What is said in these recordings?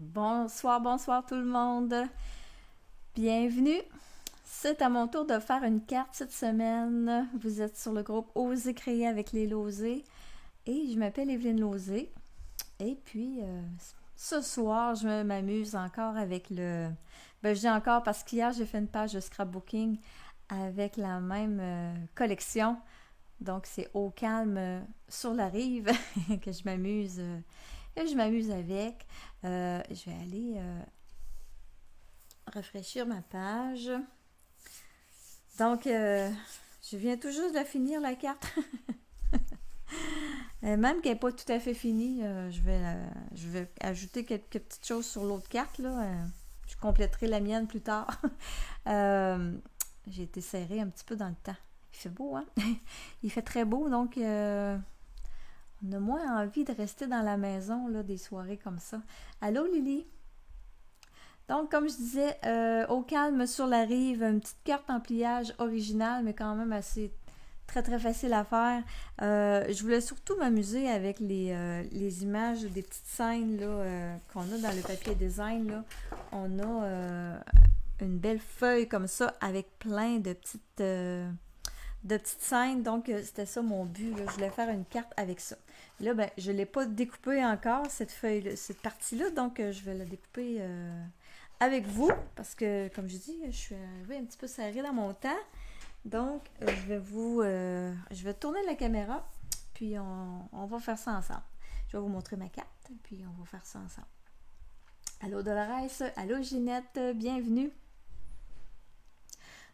Bonsoir, bonsoir tout le monde. Bienvenue. C'est à mon tour de faire une carte cette semaine. Vous êtes sur le groupe Oser créer avec les Lausées. Et je m'appelle Evelyne Lausée. Et puis, ce soir, je m'amuse encore avec le... je dis encore parce qu'hier, j'ai fait une page de scrapbooking avec la même collection. Donc, c'est au calme sur la rive que je m'amuse avec. Je vais aller rafraîchir ma page. Donc, je viens tout juste de finir la carte. Même qu'elle n'est pas tout à fait finie, je vais ajouter quelques petites choses sur l'autre carte. Là. Je compléterai la mienne plus tard. J'ai été serrée un petit peu dans le temps. Il fait beau, hein? Il fait très beau, donc on a moins envie de rester dans la maison, là, des soirées comme ça. Allô, Lily? Donc, comme je disais, au calme sur la rive, une petite carte en pliage originale, mais quand même assez très très facile à faire. Je voulais surtout m'amuser avec les images des petites scènes là, qu'on a dans le papier design. Là. On a une belle feuille comme ça avec plein de petites scènes. Donc, c'était ça mon but. Là. Je voulais faire une carte avec ça. Là, je ne l'ai pas découpée encore, cette feuille, cette partie-là. Donc, je vais la découper avec vous. Parce que, comme je dis, je suis arrivée un petit peu serrée dans mon temps. Donc, je vais tourner la caméra. Puis, on va faire ça ensemble. Je vais vous montrer ma carte. Puis, on va faire ça ensemble. Allô Dolores, allô Ginette, bienvenue.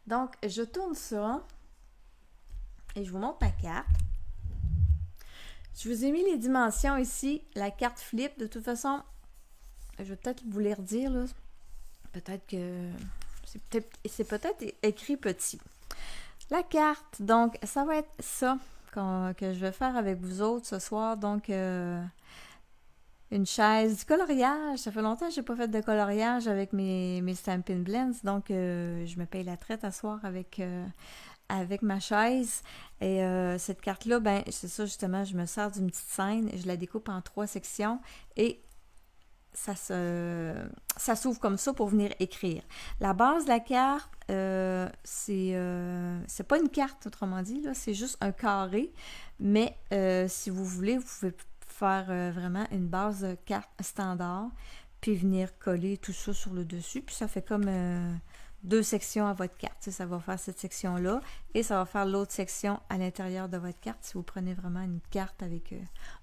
Donc, je tourne ça. Et je vous montre ma carte. Je vous ai mis les dimensions ici, la carte flip. De toute façon, je vais peut-être vous les redire. Là. Peut-être que c'est peut-être écrit petit. La carte, donc, ça va être ça que je vais faire avec vous autres ce soir. Donc, une chaise, du coloriage. Ça fait longtemps que je n'ai pas fait de coloriage avec mes Stampin' Blends. Donc, je me paye la traite à soir avec ma chaise. Et cette carte-là, c'est ça justement, je me sers d'une petite scène, je la découpe en 3 sections et ça s'ouvre comme ça pour venir écrire. La base de la carte, c'est pas une carte, autrement dit, là, c'est juste un carré, mais si vous voulez, vous pouvez faire vraiment une base de carte standard, puis venir coller tout ça sur le dessus, puis ça fait comme 2 sections à votre carte. Ça va faire cette section-là et ça va faire l'autre section à l'intérieur de votre carte si vous prenez vraiment une carte avec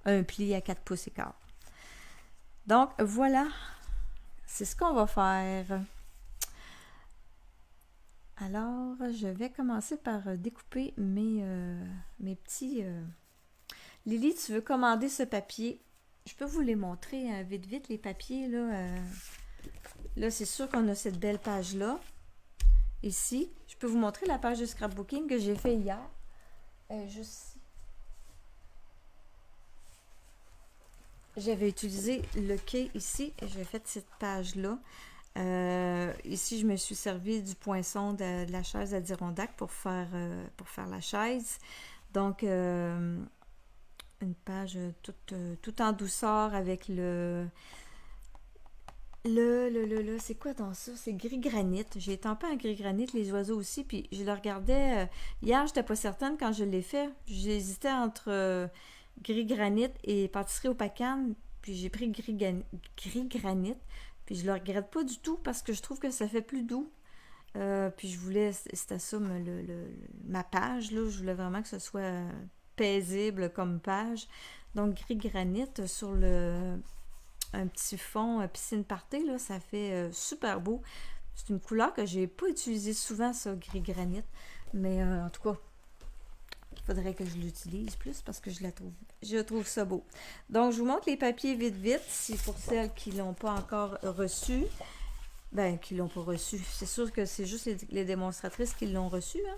un pli à 4 pouces et quart. Donc, voilà. C'est ce qu'on va faire. Alors, je vais commencer par découper mes petits... Lily, tu veux commander ce papier? Je peux vous les montrer vite, vite, les papiers. Là, c'est sûr qu'on a cette belle page-là. Ici, je peux vous montrer la page de scrapbooking que j'ai fait hier. Juste ici. J'avais utilisé le quai ici et j'ai fait cette page-là. Ici, je me suis servi du poinçon de la chaise Adirondack pour faire la chaise. Donc, une page toute en douceur avec c'est quoi dans ça? C'est gris granit. J'ai tampé en gris granit les oiseaux aussi, puis je le regardais. Hier, j'étais pas certaine quand je l'ai fait. J'hésitais entre gris granit et pâtisserie au pacane, puis j'ai pris gris granit, puis je le regrette pas du tout parce que je trouve que ça fait plus doux. Puis je voulais, c'était ça ma page, là. Je voulais vraiment que ce soit paisible comme page. Donc gris granit sur un petit fond piscine party, là, ça fait super beau. C'est une couleur que j'ai pas utilisée souvent, ça, gris granit. Mais en tout cas, il faudrait que je l'utilise plus parce que je trouve ça beau. Donc, je vous montre les papiers vite, vite. C'est pour celles qui ne l'ont pas encore reçu. Qui ne l'ont pas reçu. C'est sûr que c'est juste les démonstratrices qui l'ont reçu. Hein?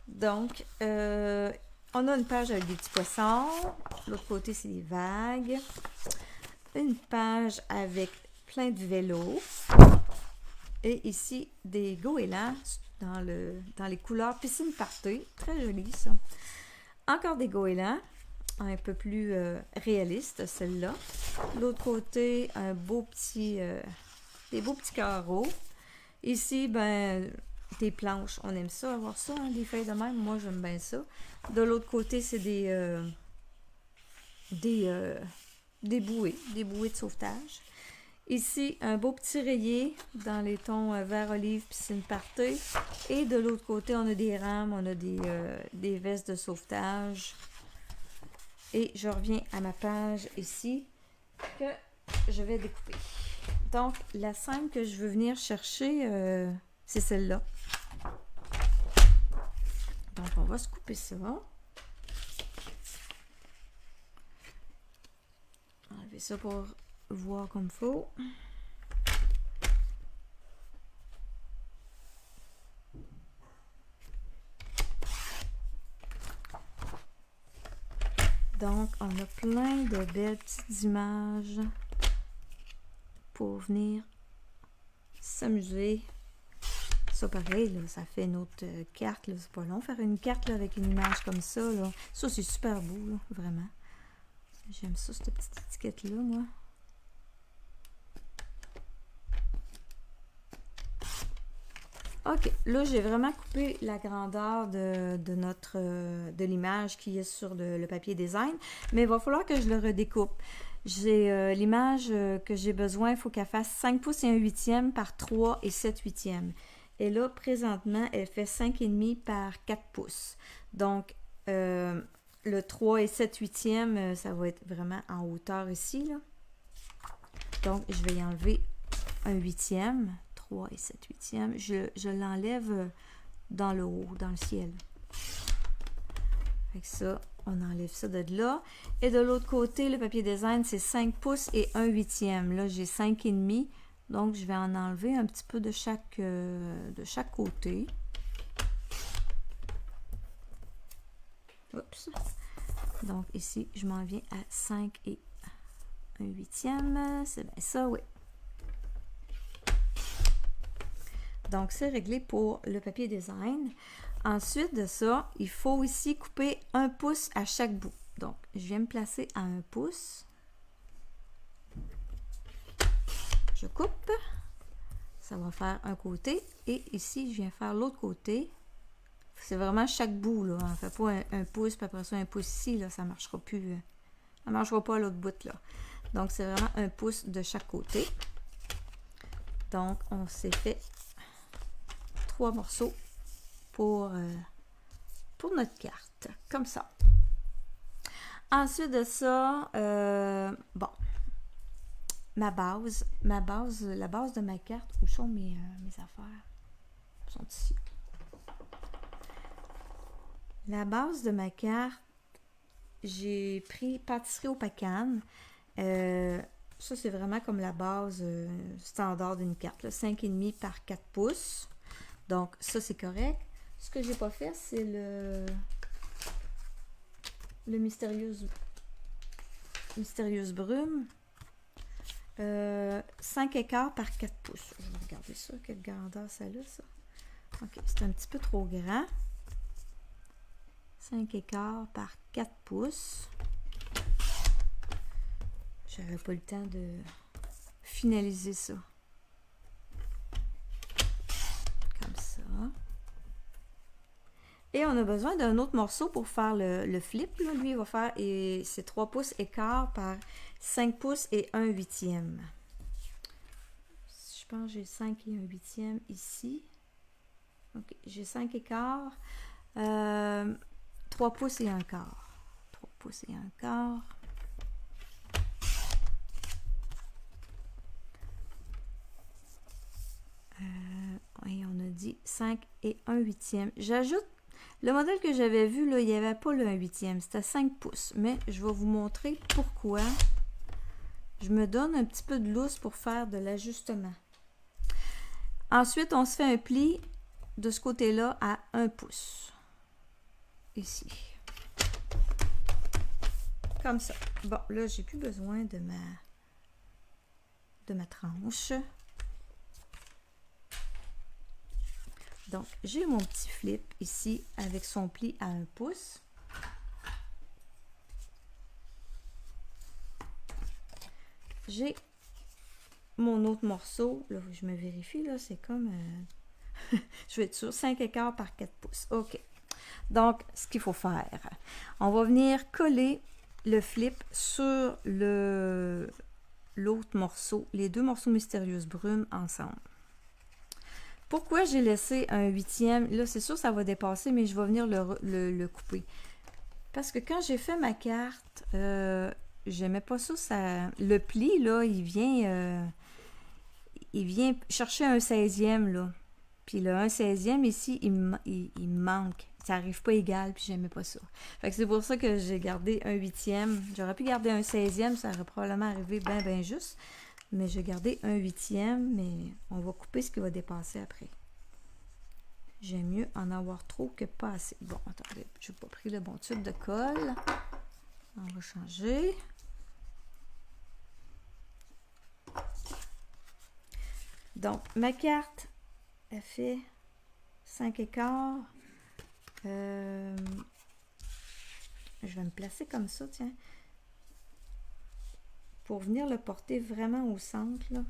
Donc, on a une page avec des petits poissons. L'autre côté, c'est des vagues. Une page avec plein de vélos. Et ici, des goélands dans les couleurs piscine party. Très joli, ça. Encore des goélands. un peu plus réaliste, celle-là. L'autre côté, des beaux petits carreaux. Ici, ben, des planches. On aime ça, avoir ça, hein, des feuilles de même. Moi, j'aime bien ça. De l'autre côté, c'est des bouées de sauvetage. Ici, un beau petit rayé dans les tons vert olive piscine party. Et de l'autre côté, on a des rames, on a des vestes de sauvetage. Et je reviens à ma page ici que je vais découper. Donc, la scène que je veux venir chercher, c'est celle-là. Donc, on va se couper ça. Enlever ça pour voir comme il faut. Donc, on a plein de belles petites images pour venir s'amuser. Ça, pareil, là, ça fait une autre carte. C'est pas long faire une carte là, avec une image comme ça. Là. Ça, c'est super beau, là, vraiment. J'aime ça, cette petite étiquette-là, moi. OK, là, j'ai vraiment coupé la grandeur de l'image qui est sur le papier design, mais il va falloir que je le redécoupe. J'ai l'image que j'ai besoin, il faut qu'elle fasse 5 pouces et 1 huitième par 3 et 7 huitièmes. Et là, présentement, elle fait 5,5 par 4 pouces. Donc, le 3 et 7 huitièmes, ça va être vraiment en hauteur ici, là. Donc, je vais y enlever un huitième. 3 et 7 huitièmes. Je l'enlève dans le haut, dans le ciel. Avec ça, on enlève ça de là. Et de l'autre côté, le papier design, c'est 5 pouces et 1 huitième. Là, j'ai 5,5. Donc, je vais en enlever un petit peu de chaque côté. Oups. Donc, ici, je m'en viens à 5 et 1 huitième. C'est bien ça, oui. Donc, c'est réglé pour le papier design. Ensuite de ça, il faut ici couper 1 pouce à chaque bout. Donc, je viens me placer à 1 pouce. Je coupe. Ça va faire un côté. Et ici, je viens faire l'autre côté. C'est vraiment chaque bout, là. On ne fait pas un pouce, puis après ça, 1 pouce ici, là. Ça ne marchera plus. Ça ne marchera pas à l'autre bout, là. Donc, c'est vraiment 1 pouce de chaque côté. Donc, on s'est fait 3 morceaux pour notre carte, comme ça. Ensuite de ça, bon, la base de ma carte, où sont mes affaires? Elles sont ici. La base de ma carte, j'ai pris pâtisserie au pacane. Ça, c'est vraiment comme la base standard d'une carte, 5,5 par 4 pouces. Donc, ça, c'est correct. Ce que j'ai pas fait, c'est le mystérieuse brume. 5 écarts par 4 pouces. Je vais regarder ça. Quelle grandeur ça a, ça. OK, c'est un petit peu trop grand. 5 écarts par 4 pouces. J'avais pas le temps de finaliser ça. Comme ça. Et on a besoin d'un autre morceau pour faire le flip. Là. Lui, il va faire c'est 3 pouces écart par 5 pouces et 1 huitième. Je pense que j'ai 5 et 1 huitième ici. OK, j'ai 5 écarts. 3 pouces et 1 quart. 3 pouces et 1 quart. Et on a dit 5 et 1 huitième. J'ajoute le modèle que j'avais vu, là, il n'y avait pas le 1 huitième. C'était 5 pouces. Mais je vais vous montrer pourquoi je me donne un petit peu de lousse pour faire de l'ajustement. Ensuite, on se fait un pli de ce côté-là à 1 pouce. Ici. Comme ça. Bon, là, j'ai plus besoin de ma tranche. Donc, j'ai mon petit flip ici avec son pli à 1 pouce. j'ai mon autre morceau. Là, je me vérifie, là, c'est comme... je vais être sûre, 5 écarts par 4 pouces. OK. Donc, ce qu'il faut faire, on va venir coller le flip sur l'autre morceau, les deux morceaux mystérieuses brumes ensemble. Pourquoi j'ai laissé un 8e? Là, c'est sûr, ça va dépasser, mais je vais venir le couper. Parce que quand j'ai fait ma carte, j'aimais pas ça, le pli, là, il vient chercher un 16e, là. Puis le 1/16e ici, il me manque. Ça n'arrive pas égal, puis j'aimais pas ça. Fait que c'est pour ça que j'ai gardé un 8e. J'aurais pu garder un 16e, ça aurait probablement arrivé bien juste. Mais j'ai gardé un 8e, mais on va couper ce qui va dépasser après. J'aime mieux en avoir trop que pas assez. Bon, attendez, je n'ai pas pris le bon tube de colle. On va changer. Donc, ma carte, elle fait 5 écarts. Je vais me placer comme ça, tiens. Pour venir le porter vraiment au centre, là.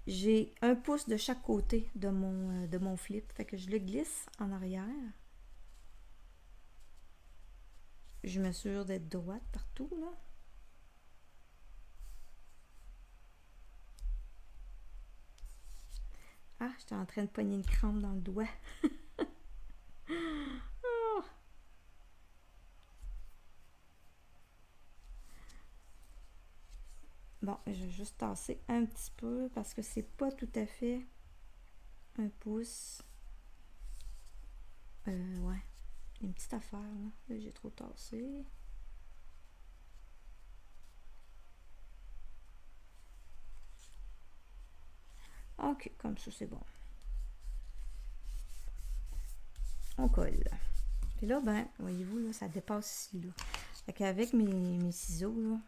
J'ai 1 pouce de chaque côté de mon flip. Fait que je le glisse en arrière. Je m'assure d'être droite partout, là. Ah, j'étais en train de pogner une crampe dans le doigt. Oh. Bon, je vais juste tasser un petit peu parce que c'est pas tout à fait 1 pouce. Ouais. Une petite affaire, là. Là, j'ai trop tassé. Ok, comme ça, c'est bon. On colle. Puis là, ben, voyez-vous, là, ça dépasse ici, là. Fait qu'avec mes ciseaux, là,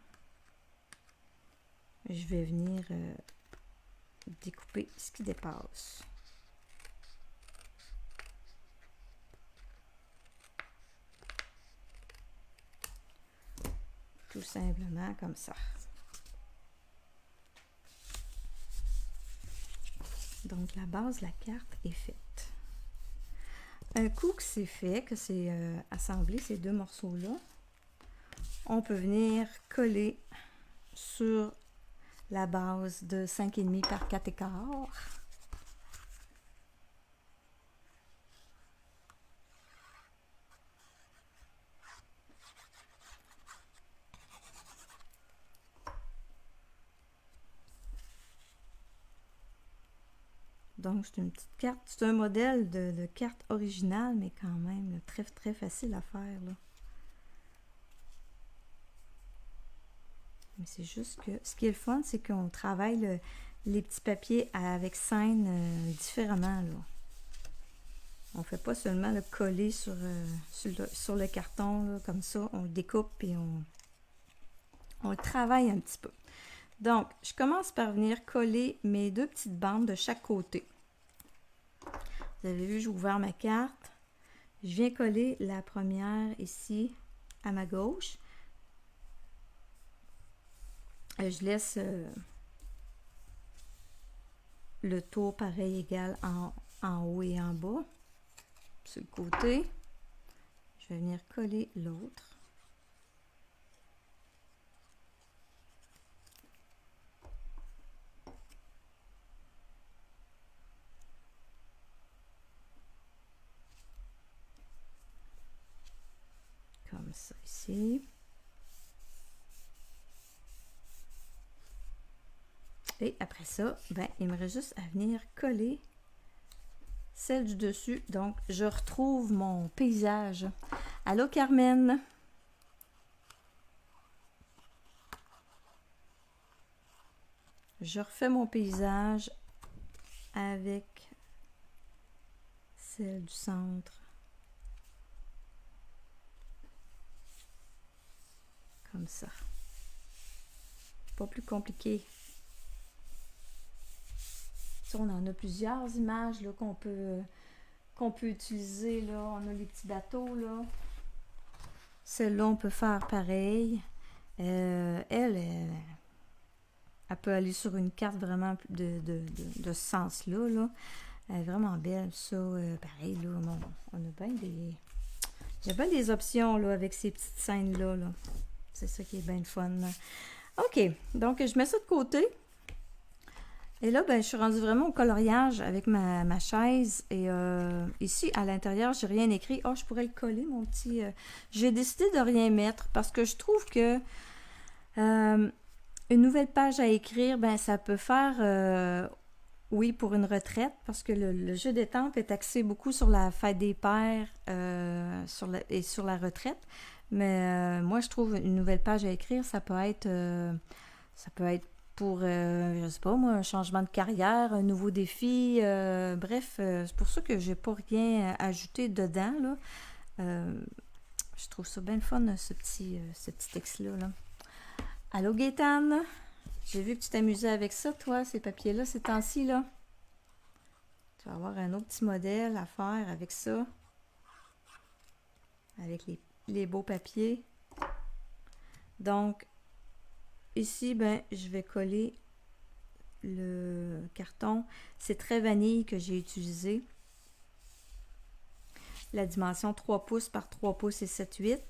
je vais venir découper ce qui dépasse. Tout simplement comme ça. Donc, la base de la carte est faite. Un coup que c'est fait, que c'est assemblé ces deux morceaux-là, on peut venir coller sur la base de 5,5 par 4 écarts. Donc, c'est une petite carte. C'est un modèle de carte originale, mais quand même là, très, très facile à faire, là. Mais c'est juste que ce qui est le fun, c'est qu'on travaille les petits papiers avec scène différemment, là. On ne fait pas seulement le coller sur le carton, là, comme ça. On le découpe et on le travaille un petit peu. Donc, je commence par venir coller mes deux petites bandes de chaque côté. Vous avez vu, j'ai ouvert ma carte. Je viens coller la première ici à ma gauche. Je laisse le tour pareil égal en haut et en bas. Sur le côté, je vais venir coller l'autre. Comme ça ici. Et après ça, ben, il me reste juste à venir coller celle du dessus. Donc, je retrouve mon paysage. Allô, Carmen? Je refais mon paysage avec celle du centre. Comme ça. Pas plus compliqué. Ça, on en a plusieurs images là, qu'on peut utiliser. Là. On a les petits bateaux. Là. Celle-là, on peut faire pareil. Elle elle peut aller sur une carte vraiment de ce sens-là. Là. Elle est vraiment belle, ça. Pareil, là, on a bien des... J'ai bien des options là, avec ces petites scènes-là. Là. C'est ça qui est bien le fun. Là. OK, donc je mets ça de côté. Et là, ben, je suis rendue vraiment au coloriage avec ma chaise. Et ici, à l'intérieur, j'ai rien écrit. Oh, je pourrais le coller, mon petit... J'ai décidé de rien mettre parce que je trouve que une nouvelle page à écrire, ben, ça peut faire... oui, pour une retraite, parce que le jeu d'étampes est axé beaucoup sur la fête des pères et sur la retraite. Mais moi, je trouve une nouvelle page à écrire, ça peut être pour, je sais pas moi, un changement de carrière, un nouveau défi. Bref, c'est pour ça que j'ai pas rien ajouté dedans. Là. Je trouve ça bien le fun, ce petit texte-là. Là. Allô, Gaétane? J'ai vu que tu t'amusais avec ça, toi, ces papiers-là, ces temps-ci, là. Tu vas avoir un autre petit modèle à faire avec ça. Avec les beaux papiers. Donc, ici, ben, je vais coller le carton. C'est très vanille que j'ai utilisé. La dimension 3 pouces par 3 pouces et 7/8.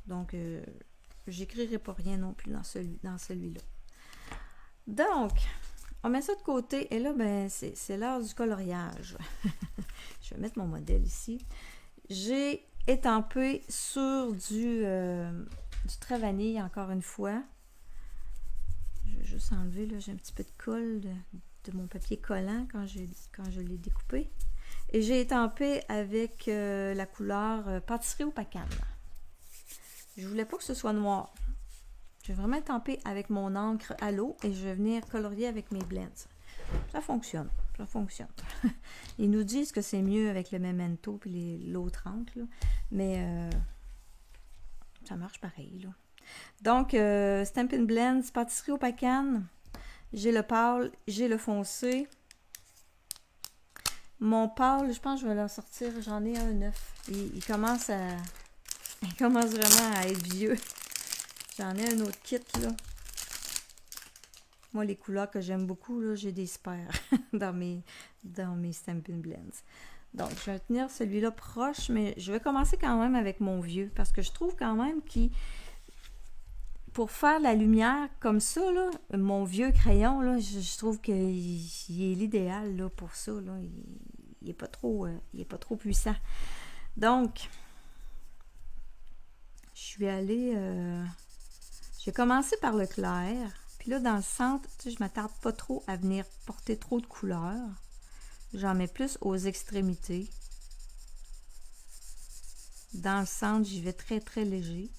Donc, j'écrirai pas rien non plus dans celui-là. Donc, on met ça de côté. Et là, ben, c'est l'heure du coloriage. Je vais mettre mon modèle ici. J'ai étampé sur du trait vanille, encore une fois. Je vais juste enlever, là, j'ai un petit peu de colle de mon papier collant quand je l'ai découpé. Et j'ai étampé avec la couleur pâtisserie au pacane. Je voulais pas que ce soit noir. Je vais vraiment étamper avec mon encre à l'eau et je vais venir colorier avec mes blends. Ça fonctionne. Ça fonctionne. Ils nous disent que c'est mieux avec le Memento et l'autre encre, là. Mais ça marche pareil. Là. Donc, Stampin' Blends, pâtisserie au pacane. J'ai le pâle, j'ai le foncé. Mon pâle, je pense que je vais le sortir. J'en ai un neuf. Il commence vraiment à être vieux. J'en ai un autre kit, là. Moi, les couleurs que j'aime beaucoup, là, j'ai des spares dans mes Stampin' Blends. Donc, je vais tenir celui-là proche, mais je vais commencer quand même avec mon vieux, parce que je trouve quand même pour faire la lumière comme ça, là, mon vieux crayon, là, je trouve qu'il est l'idéal là, pour ça. Là. Il est pas trop puissant. Donc, je vais commencer par le clair. Puis là, dans le centre, tu sais, je ne m'attarde pas trop à venir porter trop de couleurs. J'en mets plus aux extrémités. Dans le centre, j'y vais très, très léger.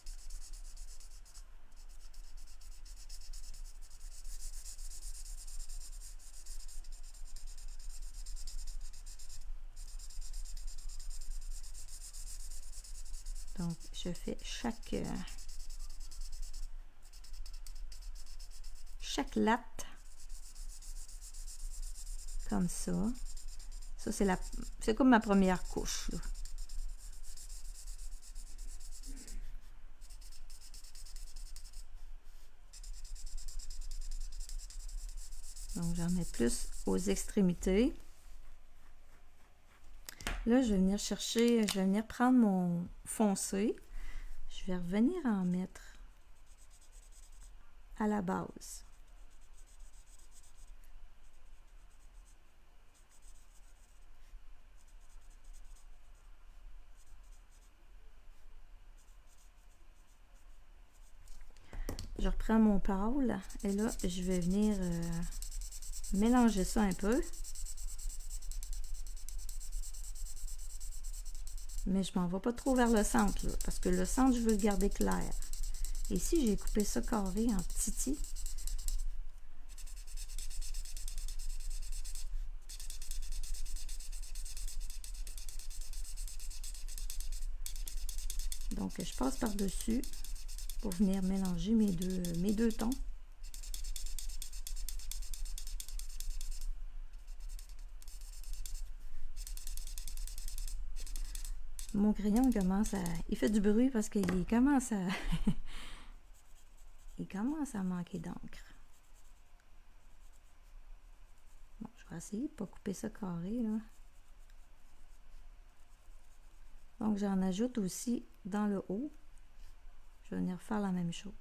Donc, je fais chaque latte comme ça. Ça, c'est comme ma première couche. Là. Donc, j'en mets plus aux extrémités. Là, je vais venir prendre mon foncé. Je vais revenir en mettre à la base. Je reprends mon pâle et là, je vais venir mélanger ça un peu. Mais je m'en vais pas trop vers le centre, là, parce que le centre, je veux le garder clair. Et ici, j'ai coupé ça carré en petits. Donc, je passe par-dessus pour venir mélanger mes deux tons. Mon crayon commence à... Il fait du bruit parce qu'il commence à... il commence à manquer d'encre. Bon, je vais essayer de ne pas couper ça carré, là. Donc, j'en ajoute aussi dans le haut. Je vais venir faire la même chose.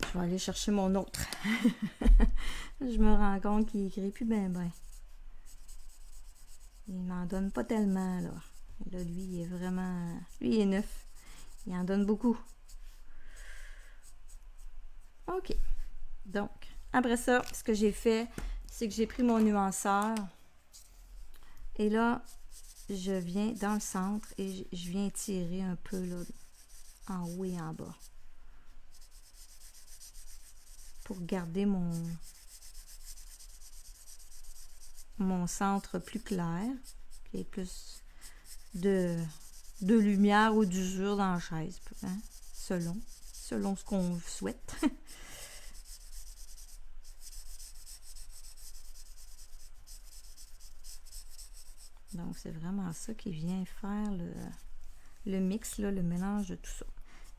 Je vais aller chercher mon autre. Je me rends compte qu'il écrit plus bien bien. Il m'en donne pas tellement, là. Là, lui, il est vraiment... Lui, il est neuf. Il en donne beaucoup. OK. Donc, après ça, ce que j'ai fait, c'est que j'ai pris mon nuanceur. Et là, je viens dans le centre et je viens tirer un peu, là, en haut et en bas. Pour garder mon centre plus clair, qui est plus de lumière ou d'usure dans la chaise, hein, selon ce qu'on souhaite. Donc, c'est vraiment ça qui vient faire le mix, là, le mélange de tout ça.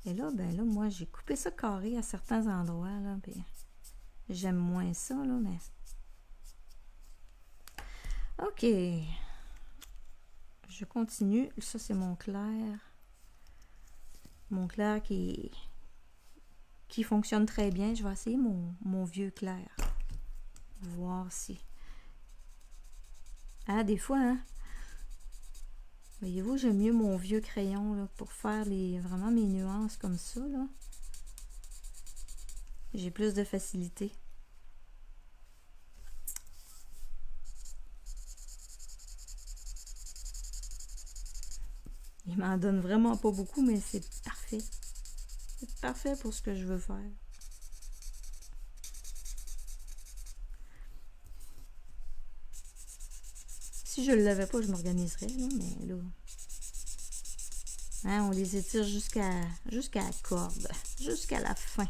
Et là, ben là, moi, j'ai coupé ça carré à certains endroits, là, puis j'aime moins ça, là, mais... OK. Je continue. Ça, c'est mon clair. Mon clair qui fonctionne très bien. Je vais essayer mon vieux clair. Voir si... Ah, des fois, hein? Voyez-vous, j'aime mieux mon vieux crayon là, pour faire vraiment mes nuances comme ça, là. J'ai plus de facilité. Il m'en donne vraiment pas beaucoup, mais c'est parfait. C'est parfait pour ce que je veux faire. Si je ne l'avais pas, je m'organiserais, là, mais là... Hein, on les étire jusqu'à la corde, jusqu'à la fin.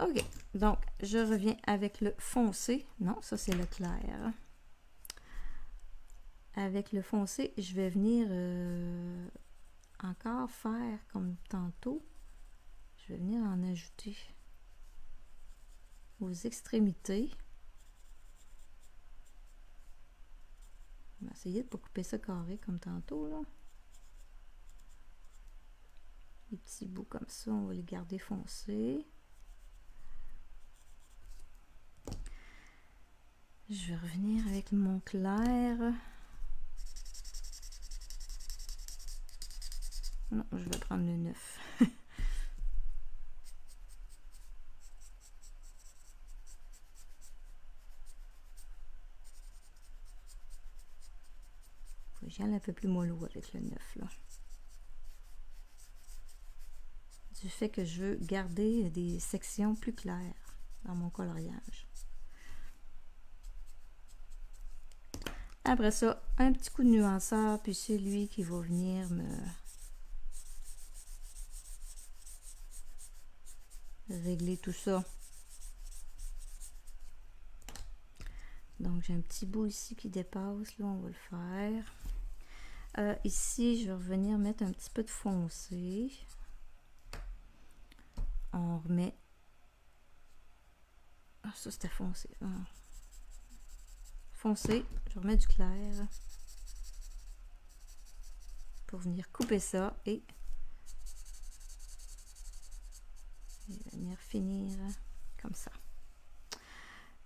OK, donc je reviens avec le foncé. Non, ça c'est le clair. Avec le foncé, je vais venir encore faire comme tantôt. Je vais venir en ajouter aux extrémités. On va essayer de ne pas couper ça carré comme tantôt, là. Les petits bouts comme ça, on va les garder foncés. Je vais revenir avec mon clair. Non, je vais prendre le 9. J'y aille un peu plus mollo avec le 9, là. Du fait que je veux garder des sections plus claires dans mon coloriage. Après ça, un petit coup de nuanceur, puis c'est lui qui va venir me régler tout ça. Donc, j'ai un petit bout ici qui dépasse, là, on va le faire. Ici, je vais revenir mettre un petit peu de foncé. On remet... Ah, ça, c'était foncé. Ah. Foncé, je remets du clair pour venir couper ça et venir finir comme ça.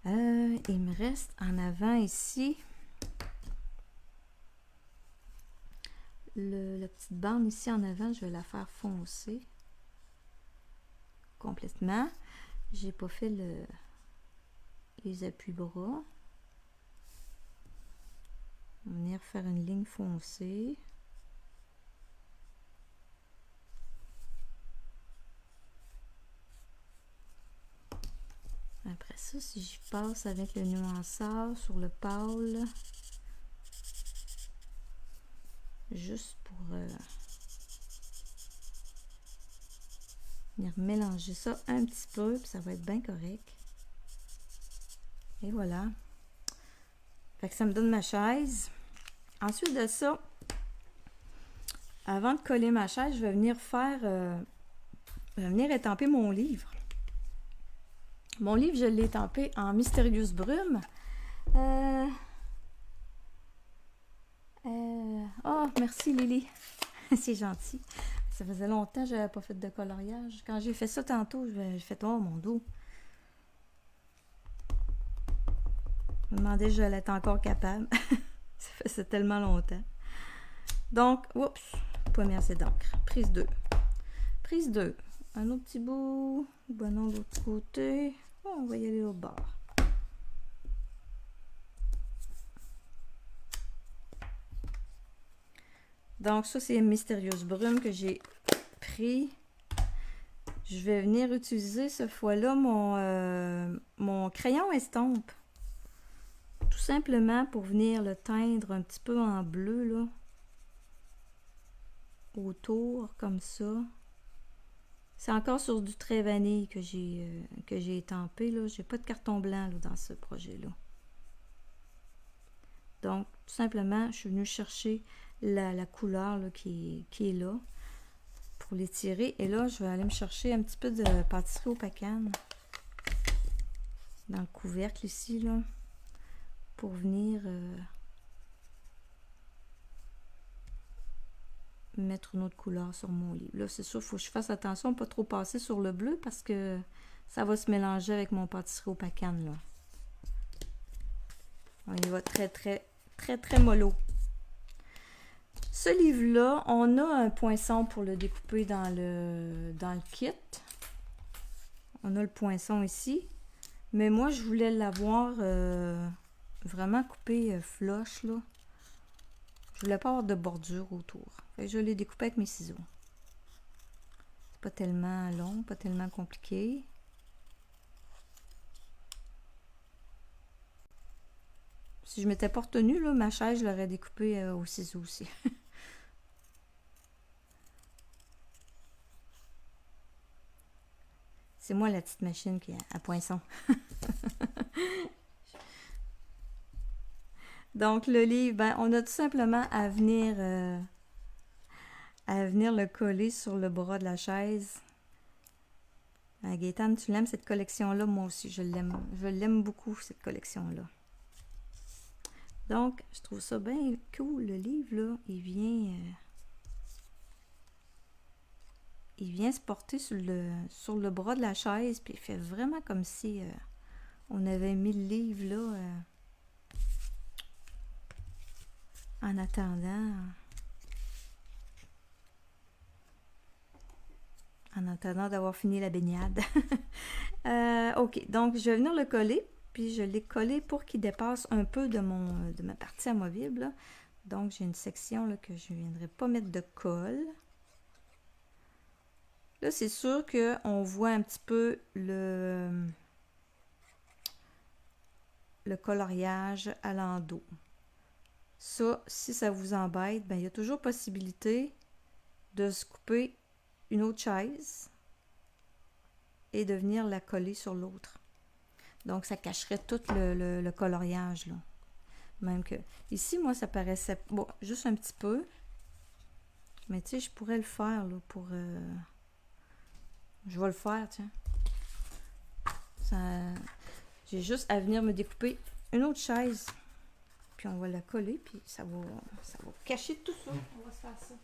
Il me reste en avant ici la petite bande ici en avant, je vais la faire foncer complètement. J'ai pas fait les appuis-bras. On va venir faire une ligne foncée. Après ça, si j'y passe avec le nuanceur sur le pâle, juste pour venir mélanger ça un petit peu, puis ça va être bien correct. Et voilà. Fait que ça me donne ma chaise. Ensuite de ça, avant de coller ma chaise, je vais venir je vais venir étamper mon livre. Mon livre, je l'ai étampé en Mystérieuse Brume. Oh, merci Lily. C'est gentil. Ça faisait longtemps que je n'avais pas fait de coloriage. Quand j'ai fait ça tantôt, j'ai fait « Oh, mon dos! » Je me demandais si j'allais être encore capable. Ça faisait tellement longtemps. Donc, oups, pas mis assez d'encre. Prise 2. Prise 2. Un autre petit bout. Ben non, l'autre côté. Oh, on va y aller au bord. Donc, ça, c'est une Mystérieuse Brume que j'ai pris. Je vais venir utiliser ce fois-là mon crayon estompe. Tout simplement pour venir le teindre un petit peu en bleu, là. Autour, comme ça. C'est encore sur du trait vanille que j'ai étampé, là. J'ai pas de carton blanc, là, dans ce projet-là. Donc, tout simplement, je suis venue chercher la couleur là, qui est là pour l'étirer. Et là, je vais aller me chercher un petit peu de pâtisserie au pacane dans le couvercle ici, là, pour venir mettre une autre couleur sur mon livre. Là, c'est sûr, il faut que je fasse attention à ne pas trop passer sur le bleu parce que ça va se mélanger avec mon pâtisserie au pacane, là. On y va très mollo. Ce livre-là, on a un poinçon pour le découper dans le kit. On a le poinçon ici. Mais moi, je voulais l'avoir vraiment coupé flush, là. Je voulais pas avoir de bordure autour. Fait que je l'ai découpé avec mes ciseaux. C'est pas tellement long, pas tellement compliqué. Si je m'étais pas retenue, là, ma chaise, je l'aurais découpée au ciseau aussi. C'est moi la petite machine qui est à poinçon. Donc, le livre, ben, on a tout simplement à venir le coller sur le bras de la chaise. Gaëtane, tu l'aimes cette collection-là? Moi aussi, je l'aime. Je l'aime beaucoup, cette collection-là. Donc, je trouve ça bien cool. Le livre, là, il vient se porter sur le bras de la chaise, puis il fait vraiment comme si on avait mis le livre, là, en attendant d'avoir fini la baignade. Ok, donc je vais venir le coller, puis je l'ai collé pour qu'il dépasse un peu de ma partie amovible, là. Donc j'ai une section là, que je ne viendrai pas mettre de colle. Là, c'est sûr qu'on voit un petit peu le coloriage à l'endos. Ça, si ça vous embête, ben, il y a toujours possibilité de se couper une autre chaise et de venir la coller sur l'autre. Donc, ça cacherait tout le coloriage, là. Même que, ici, moi, ça paraissait, bon, juste un petit peu. Mais, tu sais, je pourrais le faire, là, pour... je vais le faire, tiens. J'ai juste à venir me découper une autre chaise. Puis on va la coller, puis ça va cacher tout ça. On va se faire ça.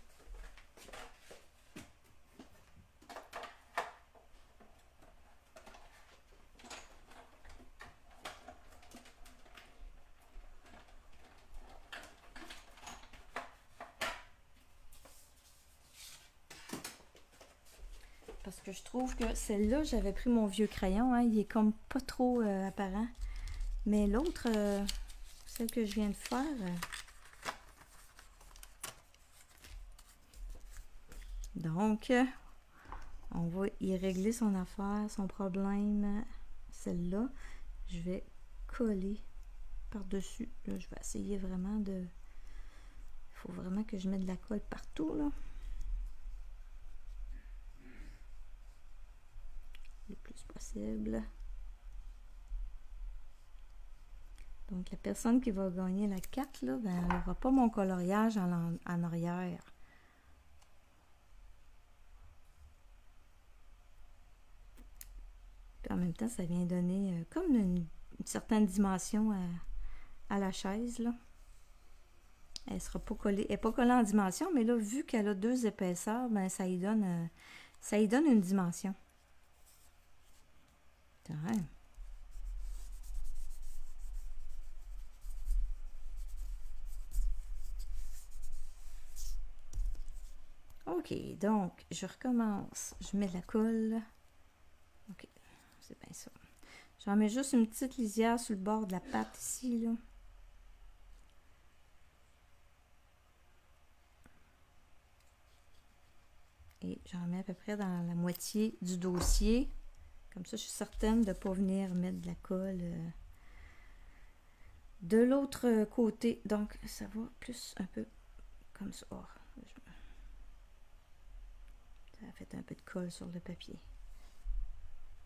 Parce que je trouve que celle-là, j'avais pris mon vieux crayon, hein, il est comme pas trop apparent. Mais l'autre, celle que je viens de faire, donc, on va y régler son affaire, son problème. Celle-là, je vais coller par-dessus. Là, je vais essayer vraiment de... Il faut vraiment que je mette de la colle partout, là. Le plus possible. Donc, la personne qui va gagner la carte, là, ben, elle n'aura pas mon coloriage en arrière. Puis en même temps, ça vient donner comme une certaine dimension à la chaise, là. Elle sera pas collée. Elle n'est pas collée en dimension, mais là, vu qu'elle a 2 épaisseurs, ben, ça y donne une dimension. Ouais. OK, donc, je recommence. Je mets de la colle. OK, c'est bien ça. J'en mets juste une petite lisière sur le bord de la patte ici, là. Et j'en mets à peu près dans la moitié du dossier. Comme ça, je suis certaine de ne pas venir mettre de la colle de l'autre côté. Donc, ça va plus un peu comme ça. Oh, ça a fait un peu de colle sur le papier.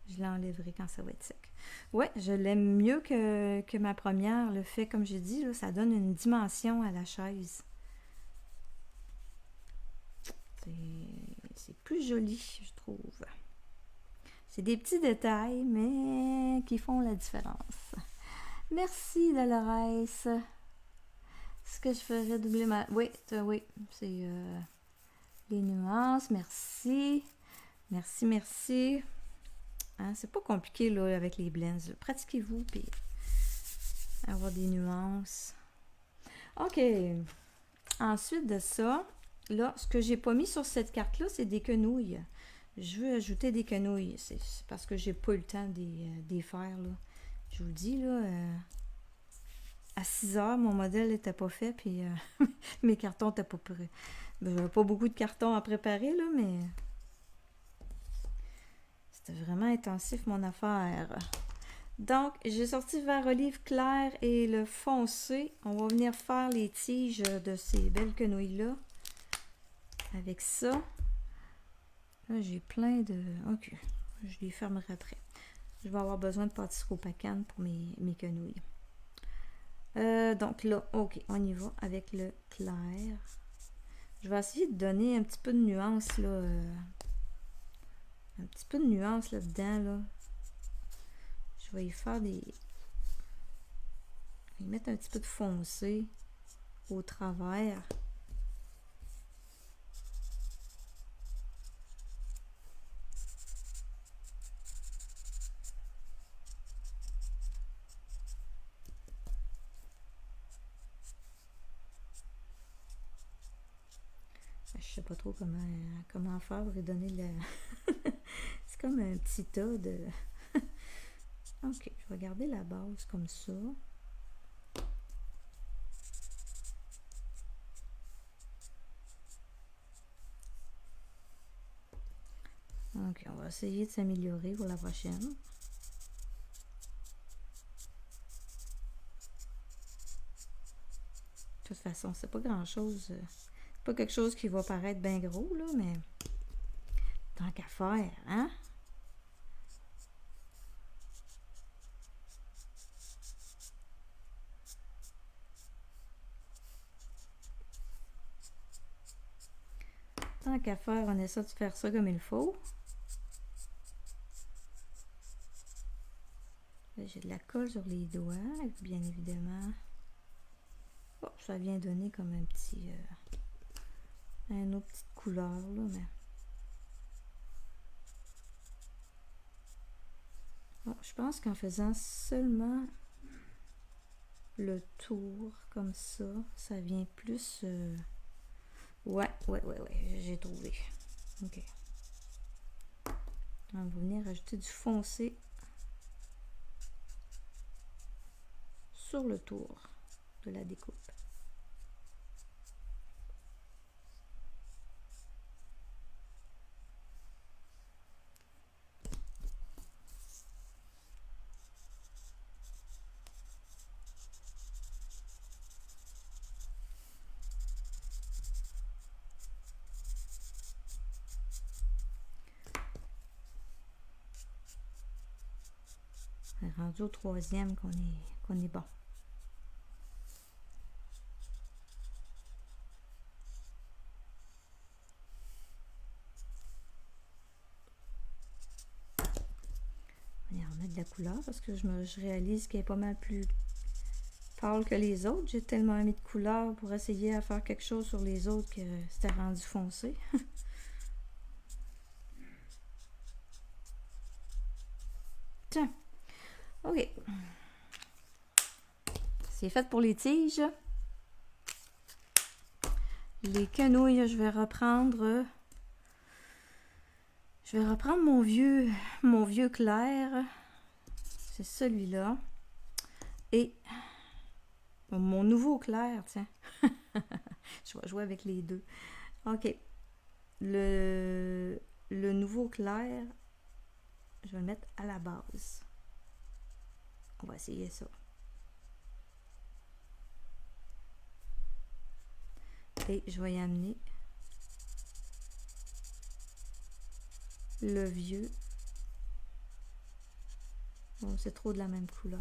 Je l'enlèverai quand ça va être sec. Ouais, je l'aime mieux que ma première. Le fait, comme j'ai dit, là, ça donne une dimension à la chaise. C'est plus joli, je trouve. C'est des petits détails, mais qui font la différence. Merci, Dolores. Ce que je ferais doubler ma... Oui, c'est les nuances. Merci. Merci, merci. Hein, c'est pas compliqué, là, avec les blends. Pratiquez-vous, puis avoir des nuances. OK. Ensuite de ça, là, ce que j'ai pas mis sur cette carte-là, c'est des quenouilles. Je veux ajouter des quenouilles. C'est parce que j'ai pas eu le temps d'y faire, là. Je vous le dis, là, à 6 heures, mon modèle n'était pas fait, puis mes cartons n'étaient pas prêts. Ben, j'avais pas beaucoup de cartons à préparer, là, mais c'était vraiment intensif, mon affaire. Donc, j'ai sorti le vert olive clair et le foncé. On va venir faire les tiges de ces belles quenouilles-là. Avec ça. Là, j'ai plein de... OK. Je les fermerai après. Je vais avoir besoin de pâtisserie au pacane pour mes quenouilles. Donc là, OK, on y va avec le clair. Je vais essayer de donner un petit peu de nuance, là. Un petit peu de nuance là-dedans, là. Je vais y faire des... Je vais y mettre un petit peu de foncé au travers. Je sais pas trop comment faire pour lui donner le... C'est comme un petit tas de... OK, je vais garder la base comme ça. OK, on va essayer de s'améliorer pour la prochaine. De toute façon, c'est pas grand-chose. Pas quelque chose qui va paraître bien gros, là, mais tant qu'à faire, hein? Tant qu'à faire, on essaie de faire ça comme il faut. J'ai de la colle sur les doigts, bien évidemment. Oh, ça vient donner comme un petit... une autre petite couleur, là, mais... Bon, je pense qu'en faisant seulement le tour comme ça, ça vient plus... Ouais, j'ai trouvé. OK. On va venir ajouter du foncé sur le tour de la découpe. On est rendu au troisième qu'on est bon. On va remettre de la couleur parce que je réalise qu'elle est pas mal plus pâle que les autres. J'ai tellement mis de couleur pour essayer à faire quelque chose sur les autres que c'était rendu foncé. Tiens, ok. C'est fait pour les tiges. Les quenouilles, je vais reprendre mon vieux clair. C'est celui-là. Et mon nouveau clair, tiens. Je vais jouer avec les deux. Ok. Le nouveau clair, je vais le mettre à la base. On va essayer ça. Et je vais y amener le vieux. Bon, c'est trop de la même couleur.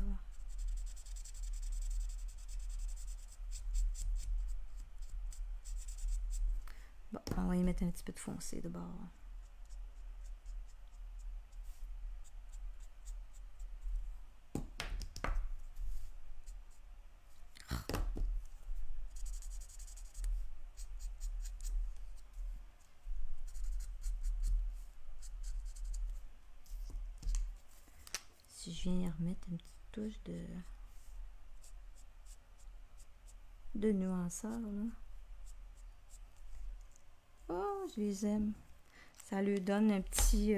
Bon, on va y mettre un petit peu de foncé de bord. Si je viens y remettre une petite touche de nuanceur, là. Oh, je les aime. Ça lui donne un petit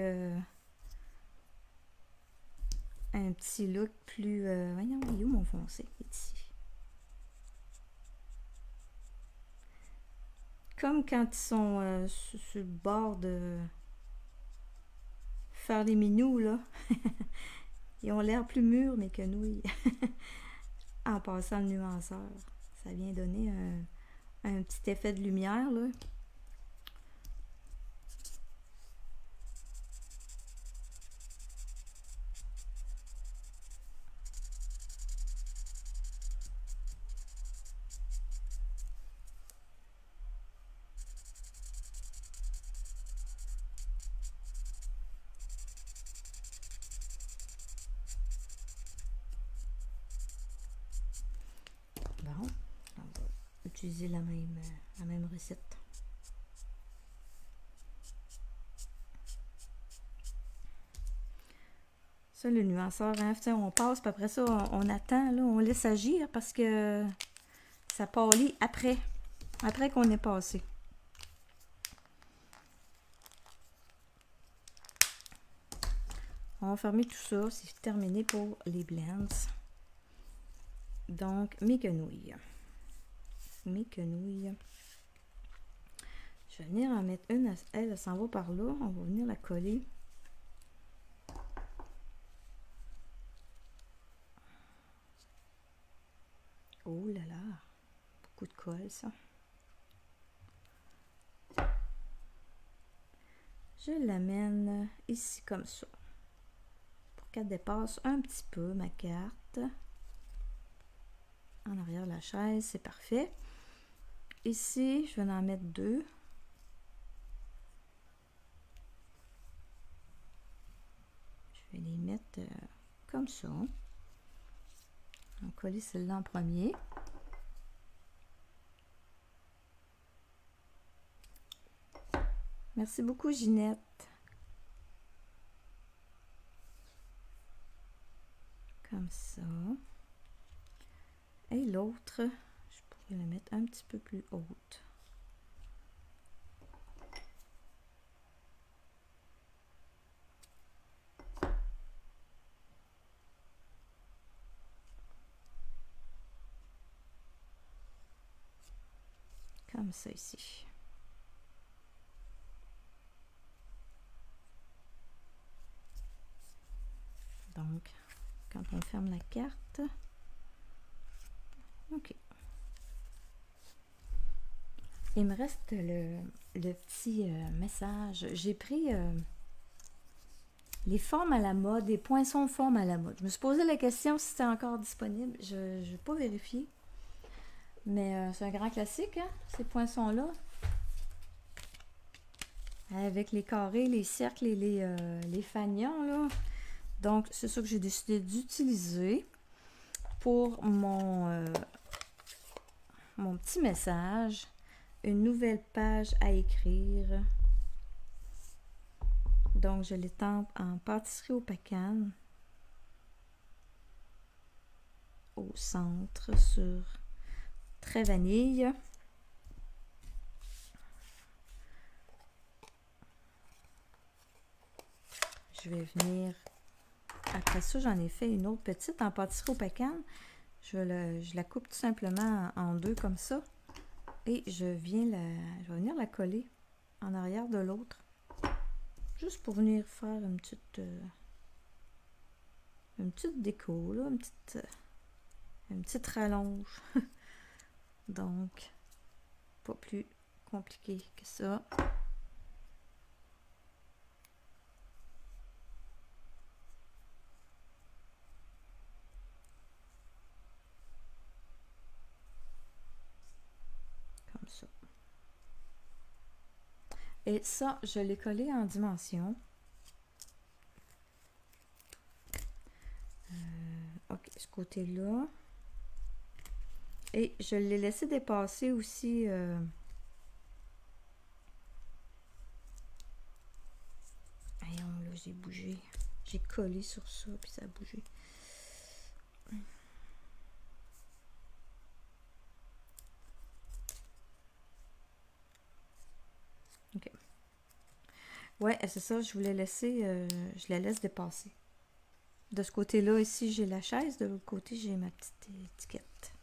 look plus... voyons, il est où mon foncé? Il est ici. Comme quand ils sont sur le bord de faire les minous, là. Ils ont l'air plus mûrs, mes quenouilles. En passant le nuanceur. Ça vient donner un petit effet de lumière, là. Bon, on va utiliser la même recette. Ça, le nuanceur, hein, on passe, puis après ça, on attend, là, on laisse agir parce que ça pâlit après qu'on ait passé. On va fermer tout ça, c'est terminé pour les blends. Donc, mes quenouilles. Je vais venir en mettre une, elle s'en va par là, on va venir la coller. Oh là là, beaucoup de colle ça. Je l'amène ici comme ça. Pour qu'elle dépasse un petit peu ma carte. En arrière de la chaise, c'est parfait. Ici, je vais en mettre deux. Je vais les mettre comme ça. On va coller celle-là en premier. Merci beaucoup, Ginette. Comme ça. Et l'autre, je pourrais la mettre un petit peu plus haute. Comme ça ici. Donc, quand on ferme la carte, ok. Il me reste le petit message. J'ai pris les formes à la mode, les poinçons formes à la mode. Je me suis posé la question si c'était encore disponible. Je n'ai pas vérifié. Mais c'est un grand classique, hein, ces poinçons-là. Avec les carrés, les cercles et les fanions, là. Donc, c'est ça que j'ai décidé d'utiliser pour mon petit message. Une nouvelle page à écrire. Donc, je l'étampe en pâtisserie au Pacane. Au centre, sur trait vanille. Je vais venir... Après ça, j'en ai fait une autre petite en pâtisserie au Pacane. Je la coupe tout simplement en deux comme ça. Et je vais venir la coller en arrière de l'autre. Juste pour venir faire une petite déco, là, une petite rallonge. Donc, pas plus compliqué que ça. Comme ça. Et ça, je l'ai collé en dimension. Ok, ce côté-là. Et je l'ai laissé dépasser aussi. Voyons, là, j'ai bougé. J'ai collé sur ça, puis ça a bougé. Ok. Ouais, c'est ça, je voulais laisser, je la laisse dépasser. De ce côté-là, ici, j'ai la chaise. De l'autre côté, j'ai ma petite étiquette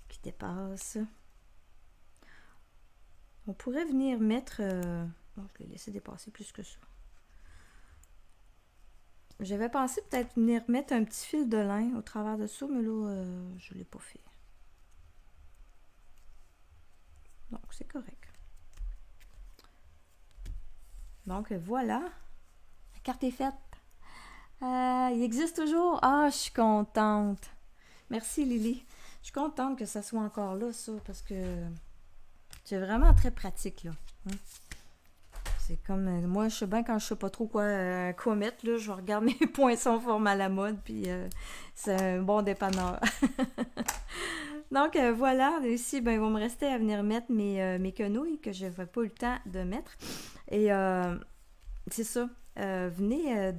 qui dépasse. On pourrait venir mettre... Bon, je l'ai laissé dépasser plus que ça. J'avais pensé peut-être venir mettre un petit fil de lin au travers de ça, mais là, je ne l'ai pas fait. Donc, c'est correct. Donc, voilà. La carte est faite. Il existe toujours. Ah, je suis contente. Merci, Lily. Je suis contente que ça soit encore là, ça, parce que c'est vraiment très pratique, là. C'est comme... moi, je sais bien quand je sais pas trop quoi mettre, là, je regarde mes poinçons forme à la mode, puis c'est un bon dépanneur. Donc, voilà. Ici, ben, il va me rester à venir mettre mes quenouilles que je n'avais pas eu le temps de mettre. Et c'est ça. Venez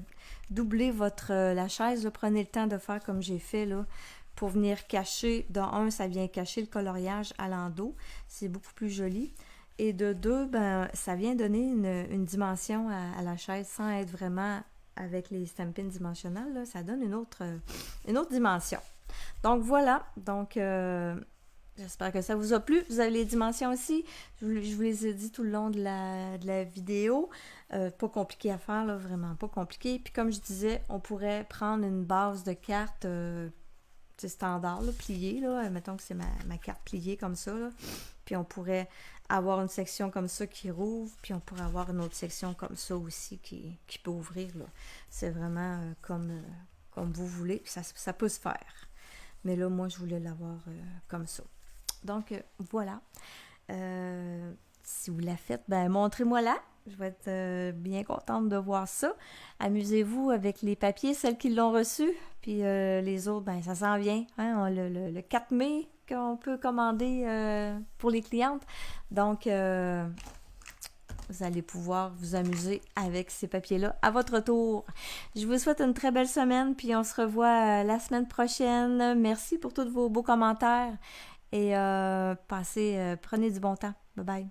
doubler la chaise. Là, prenez le temps de faire comme j'ai fait, là, pour venir cacher. De un, ça vient cacher le coloriage à l'endos. C'est beaucoup plus joli. Et de deux, ben, ça vient donner une dimension à la chaise sans être vraiment avec les stampines dimensionnelles. Là, ça donne une autre dimension. Donc voilà. Donc j'espère que ça vous a plu. Vous avez les dimensions aussi. Je vous les ai dit tout le long de la vidéo. Pas compliqué à faire, là, vraiment pas compliqué. Puis comme je disais, on pourrait prendre une base de carte standard, là, pliée. Là. Mettons que c'est ma carte pliée comme ça. Là. Puis on pourrait avoir une section comme ça qui rouvre. Puis on pourrait avoir une autre section comme ça aussi qui peut ouvrir. Là. C'est vraiment comme vous voulez. Puis ça peut se faire. Mais là, moi, je voulais l'avoir comme ça. Donc, voilà. Si vous la faites, ben montrez-moi là. Je vais être bien contente de voir ça. Amusez-vous avec les papiers, celles qui l'ont reçu. Puis les autres, ben ça s'en vient. Hein, le 4 mai qu'on peut commander pour les clientes. Donc, vous allez pouvoir vous amuser avec ces papiers-là à votre tour. Je vous souhaite une très belle semaine, puis on se revoit la semaine prochaine. Merci pour tous vos beaux commentaires et prenez du bon temps. Bye bye.